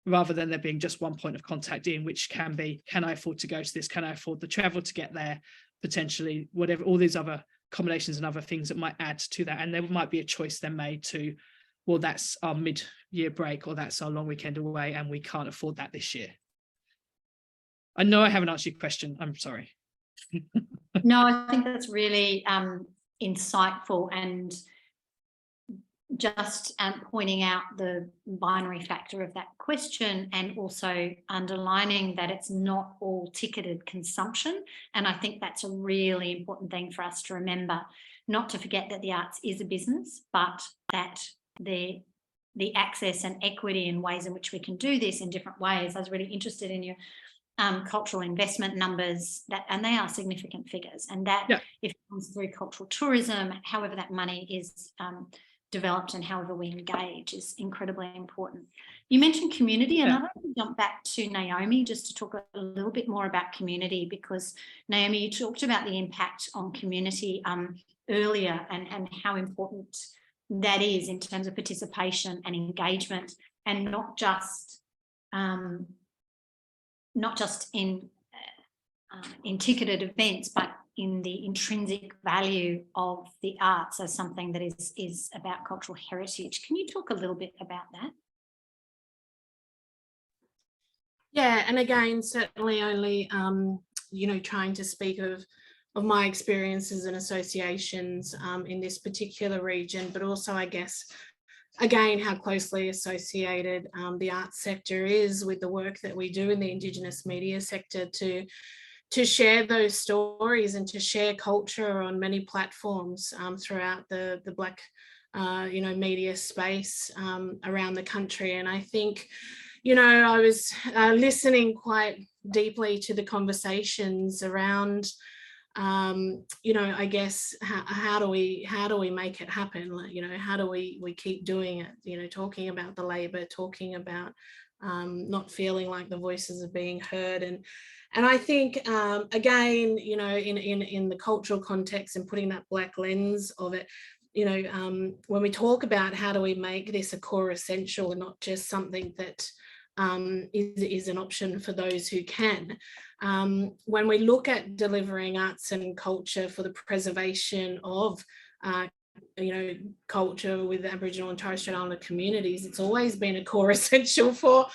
rather than there being just one point of contact in, which can be, can I afford to go to this? Can I afford the travel to get there? Potentially, whatever, all these other accommodations and other things that might add to that. And there might be a choice then made to, well, that's our mid-year break, or that's our long weekend away, and we can't afford that this year. I know I haven't answered your question. I'm sorry. No, I think that's really insightful, and just pointing out the binary factor of that question, and also underlining that it's not all ticketed consumption. And I think that's a really important thing for us to remember, not to forget that the arts is a business, but that the access and equity and ways in which we can do this in different ways. I was really interested in your cultural investment numbers, and they are significant figures, and that if it comes through cultural tourism, however that money is developed and however we engage is incredibly important. You mentioned community, and I'd like to jump back to Naomi just to talk a little bit more about community, because Naomi, you talked about the impact on community earlier, and how important that is in terms of participation and engagement, and not just in ticketed events, but in the intrinsic value of the arts as something that is about cultural heritage. Can you talk a little bit about that? Yeah, and again, certainly only trying to speak of my experiences and associations in this particular region, but also, I guess, again, how closely associated the arts sector is with the work that we do in the Indigenous media sector to share those stories and to share culture on many platforms throughout the Black media space around the country. And I think, I was listening quite deeply to the conversations around I guess how do we make it happen? How do we keep doing it? Talking about the labor, talking about not feeling like the voices are being heard, and I think again, in the cultural context and putting that Black lens of it, when we talk about how do we make this a core essential and not just something that is an option for those who can. When we look at delivering arts and culture for the preservation of culture with Aboriginal and Torres Strait Islander communities, it's always been a core essential for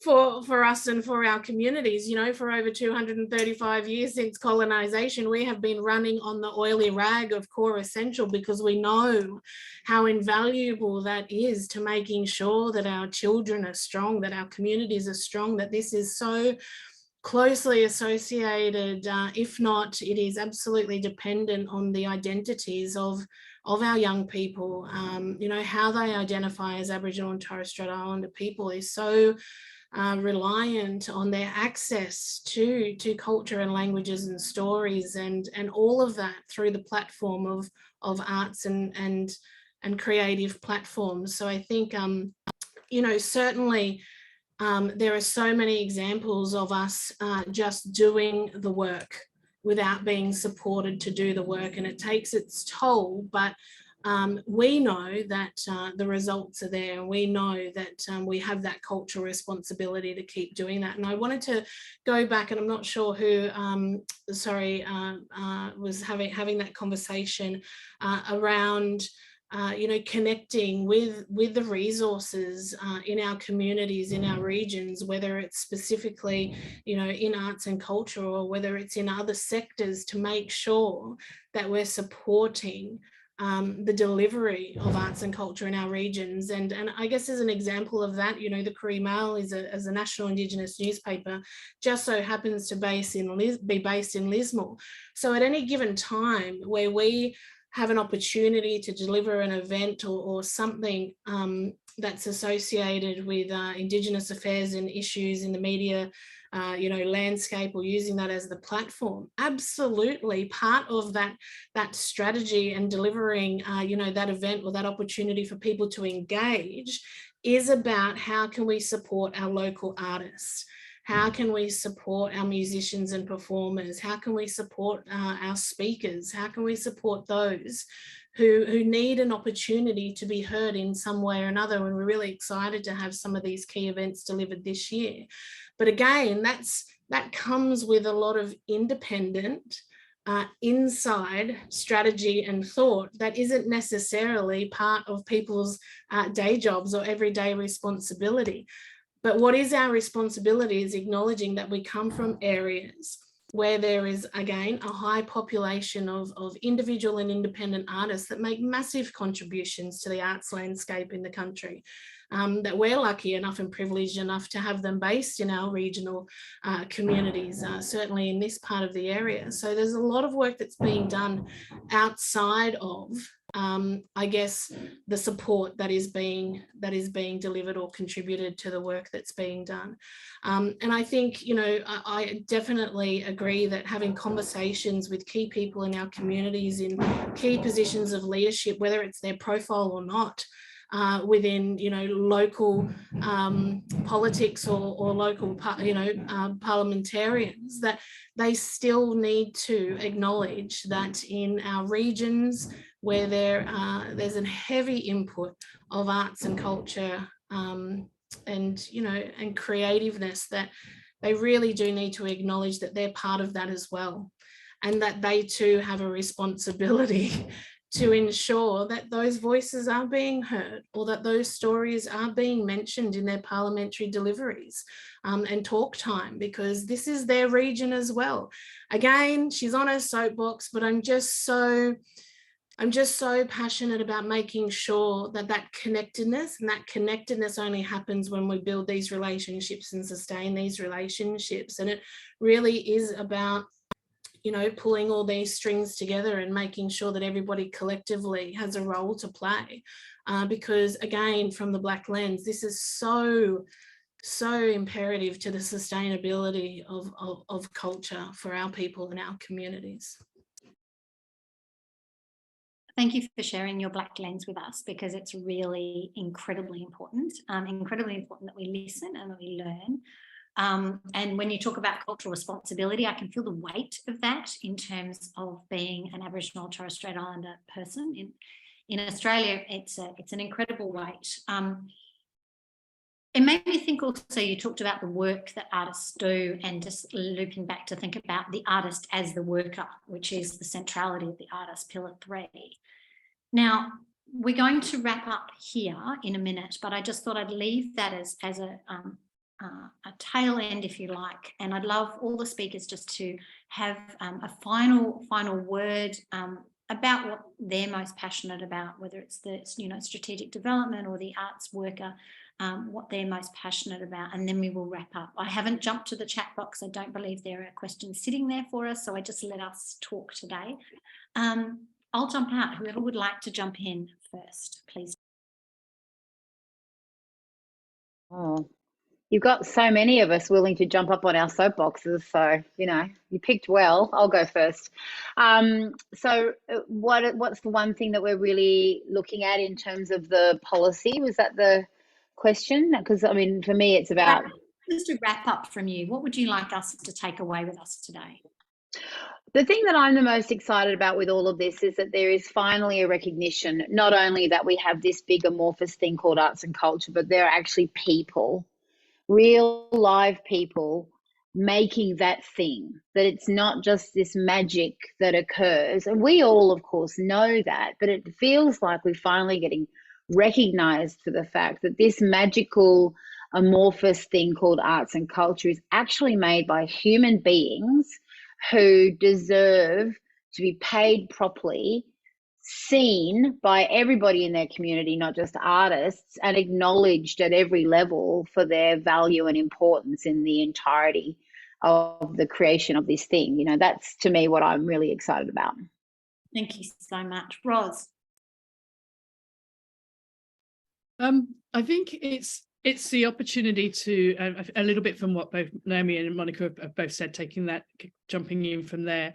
for us and for our communities. You know, for over 235 years since colonization, we have been running on the oily rag of core essential, because we know how invaluable that is to making sure that our children are strong, that our communities are strong, that this is so closely associated, if not, it is absolutely dependent on the identities of our young people. You know, how they identify as Aboriginal and Torres Strait Islander people is so reliant on their access to culture and languages and stories, and all of that through the platform of arts and creative platforms. So I think, you know, certainly there are so many examples of us just doing the work without being supported to do the work, and it takes its toll, but we know that the results are there, and we know that we have that cultural responsibility to keep doing that. And I wanted to go back, and I'm not sure who, was having that conversation around you know, connecting with the resources in our communities, in our regions, whether it's specifically, you know, in arts and culture, or whether it's in other sectors, to make sure that we're supporting the delivery of arts and culture in our regions. And I guess as an example of that, you know, the Koori Mail is a national Indigenous newspaper, just so happens to be based in Lismore. So at any given time where we have an opportunity to deliver an event or something that's associated with Indigenous affairs and issues in the media, you know, landscape, or using that as the platform, absolutely part of that strategy and delivering, you know, that event or that opportunity for people to engage is about how can we support our local artists. How can we support our musicians and performers? How can we support our speakers? How can we support those who need an opportunity to be heard in some way or another? And we're really excited to have some of these key events delivered this year. But again, that comes with a lot of independent, inside strategy and thought that isn't necessarily part of people's day jobs or everyday responsibility. But what is our responsibility is acknowledging that we come from areas where there is, again, a high population of individual and independent artists that make massive contributions to the arts landscape in the country, that we're lucky enough and privileged enough to have them based in our regional communities, certainly in this part of the area. So there's a lot of work that's being done outside of I guess the support that is being delivered or contributed to the work that's being done. And I think, you know, I definitely agree that having conversations with key people in our communities in key positions of leadership, whether it's their profile or not, within, you know, local politics or local, you know, parliamentarians, that they still need to acknowledge that in our regions where there's a heavy input of arts and culture and, you know, and creativeness, that they really do need to acknowledge that they're part of that as well, and that they too have a responsibility to ensure that those voices are being heard, or that those stories are being mentioned in their parliamentary deliveries and talk time, because this is their region as well. Again, she's on her soapbox, but I'm just so passionate about making sure that that connectedness only happens when we build these relationships and sustain these relationships. And it really is about, you know, pulling all these strings together and making sure that everybody collectively has a role to play. Because again, from the Black lens, this is so imperative to the sustainability of culture for our people and our communities. Thank you for sharing your Black lens with us, because it's really incredibly important that we listen and that we learn. And when you talk about cultural responsibility, I can feel the weight of that in terms of being an Aboriginal or Torres Strait Islander person in Australia. It's an incredible weight. It made me think also, you talked about the work that artists do, and just looping back to think about the artist as the worker, which is the centrality of the artist, pillar 3. Now, we're going to wrap up here in a minute, but I just thought I'd leave that as a a tail end, if you like, and I'd love all the speakers just to have a final word about what they're most passionate about, whether it's the strategic development or the arts worker, what they're most passionate about, and then we will wrap up. I haven't jumped to the chat box. I don't believe there are questions sitting there for us, so I just let us talk today. I'll jump out. Whoever would like to jump in first, please. Oh, you've got so many of us willing to jump up on our soapboxes, so you picked well. I'll go first. So what's the one thing that we're really looking at in terms of the policy? Was that the question? Because I mean, for me, it's about just to wrap up from you. What would you like us to take away with us today? The thing that I'm the most excited about with all of this is that there is finally a recognition, not only that we have this big amorphous thing called arts and culture, but there are actually people, real live people, making that thing, that it's not just this magic that occurs. And we all, of course, know that, but it feels like we're finally getting recognized for the fact that this magical amorphous thing called arts and culture is actually made by human beings who deserve to be paid properly, seen by everybody in their community, not just artists, and acknowledged at every level for their value and importance in the entirety of the creation of this thing. That's to me what I'm really excited about. Thank you so much. Roz? I think it's the opportunity to, a little bit from what both Naomi and Monica have both said, jumping in from there,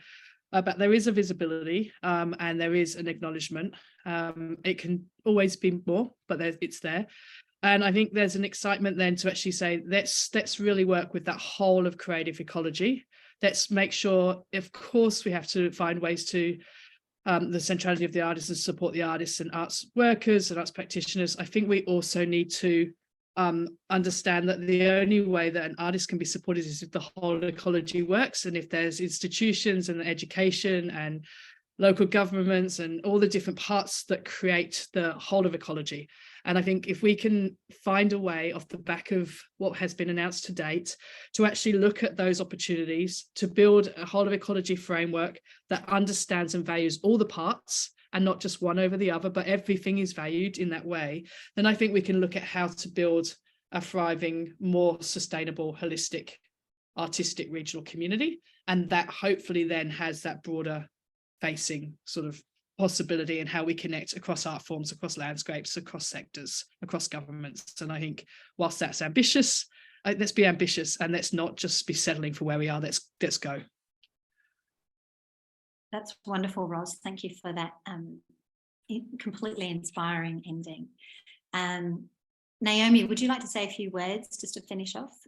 but there is a visibility and there is an acknowledgement. It can always be more, but it's there. And I think there's an excitement then to actually say, let's really work with that whole of creative ecology. Let's make sure, of course, we have to find ways to the centrality of the artists and support the artists and arts workers and arts practitioners. I think we also need to understand that the only way that an artist can be supported is if the whole ecology works, and if there's institutions and education and local governments and all the different parts that create the whole of ecology. And I think if we can find a way off the back of what has been announced to date to actually look at those opportunities to build a whole of ecology framework that understands and values all the parts and not just one over the other, but everything is valued in that way, then I think we can look at how to build a thriving, more sustainable, holistic, artistic regional community. And that hopefully then has that broader facing sort of possibility in how we connect across art forms, across landscapes, across sectors, across governments. And I think whilst that's ambitious, let's be ambitious and let's not just be settling for where we are. Let's go. That's wonderful, Roz. Thank you for that completely inspiring ending. Naomi, would you like to say a few words just to finish off?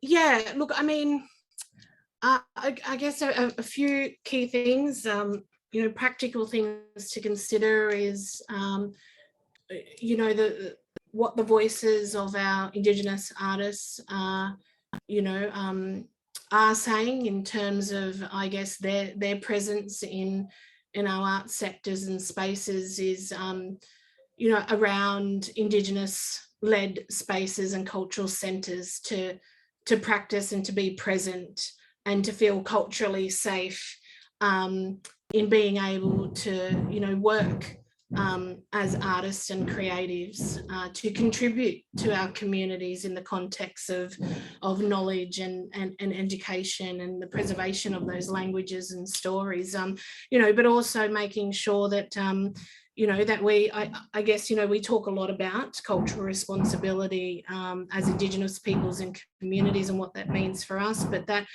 Yeah, look, I mean, I guess a few key things, practical things to consider is, what the voices of our Indigenous artists are saying in terms of, I guess, their presence in our art sectors and spaces is, around Indigenous-led spaces and cultural centres to practice and to be present and to feel culturally safe in being able to, work as artists and creatives to contribute to our communities in the context of knowledge and education and the preservation of those languages and stories, but also making sure that that I guess, we talk a lot about cultural responsibility as Indigenous peoples and communities and what that means for us, but that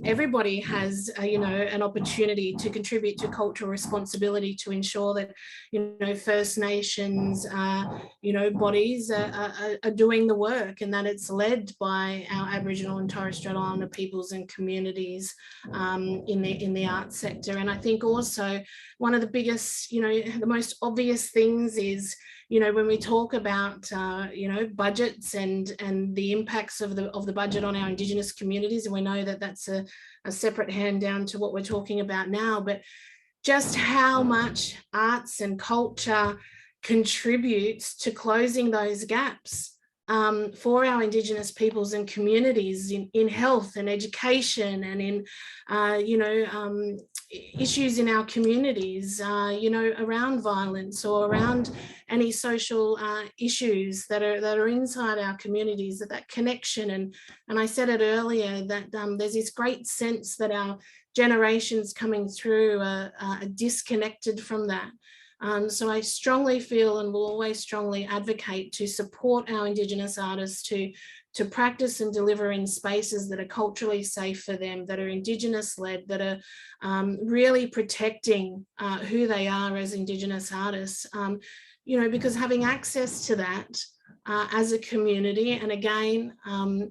everybody has, an opportunity to contribute to cultural responsibility to ensure that, First Nations, bodies are doing the work and that it's led by our Aboriginal and Torres Strait Islander peoples and communities in the arts sector. And I think also one of the biggest, the most obvious things is, when we talk about, budgets and the impacts of the budget on our Indigenous communities, and we know that that's a separate hand down to what we're talking about now, but just how much arts and culture contributes to closing those gaps for our Indigenous peoples and communities in health and education and in, issues in our communities, around violence or around any social issues that are inside our communities, that connection. And I said it earlier that there's this great sense that our generations coming through are disconnected from that. So I strongly feel and will always strongly advocate to support our Indigenous artists to practice and deliver in spaces that are culturally safe for them, that are Indigenous led, that are really protecting who they are as Indigenous artists, because having access to that as a community, and again,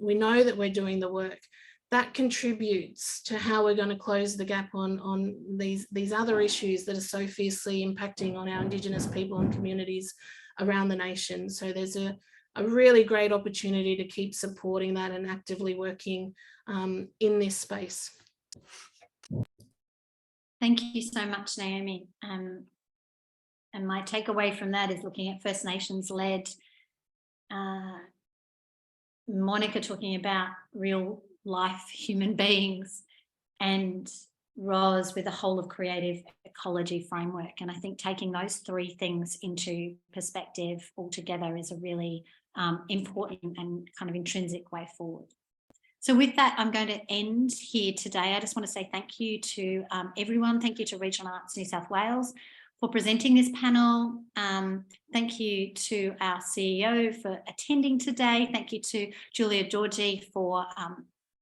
we know that we're doing the work, that contributes to how we're going to close the gap on these other issues that are so fiercely impacting on our Indigenous people and communities around the nation. So there's a really great opportunity to keep supporting that and actively working in this space. Thank you so much, Naomi. And my takeaway from that is looking at First Nations led, Monica talking about real life human beings, and Roz with a whole of creative ecology framework. And I think taking those three things into perspective altogether is a really important and kind of intrinsic way forward. So with that, I'm going to end here today. I just want to say thank you to everyone. Thank you to Regional Arts New South Wales for presenting this panel. Thank you to our CEO for attending today. Thank you to Julia Georgie for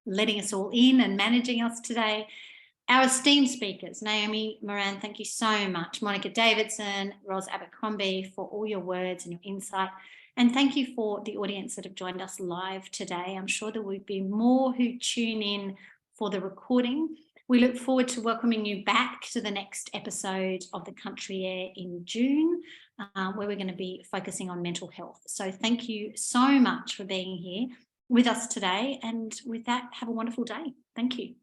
letting us all in and managing us today. Our esteemed speakers, Naomi Moran, thank you so much. Monica Davidson, Ros Abercrombie, for all your words and your insight. And thank you for the audience that have joined us live today. I'm sure there will be more who tune in for the recording. We look forward to welcoming you back to the next episode of The Country Air in June, where we're going to be focusing on mental health. So thank you so much for being here with us today. And with that, have a wonderful day. Thank you.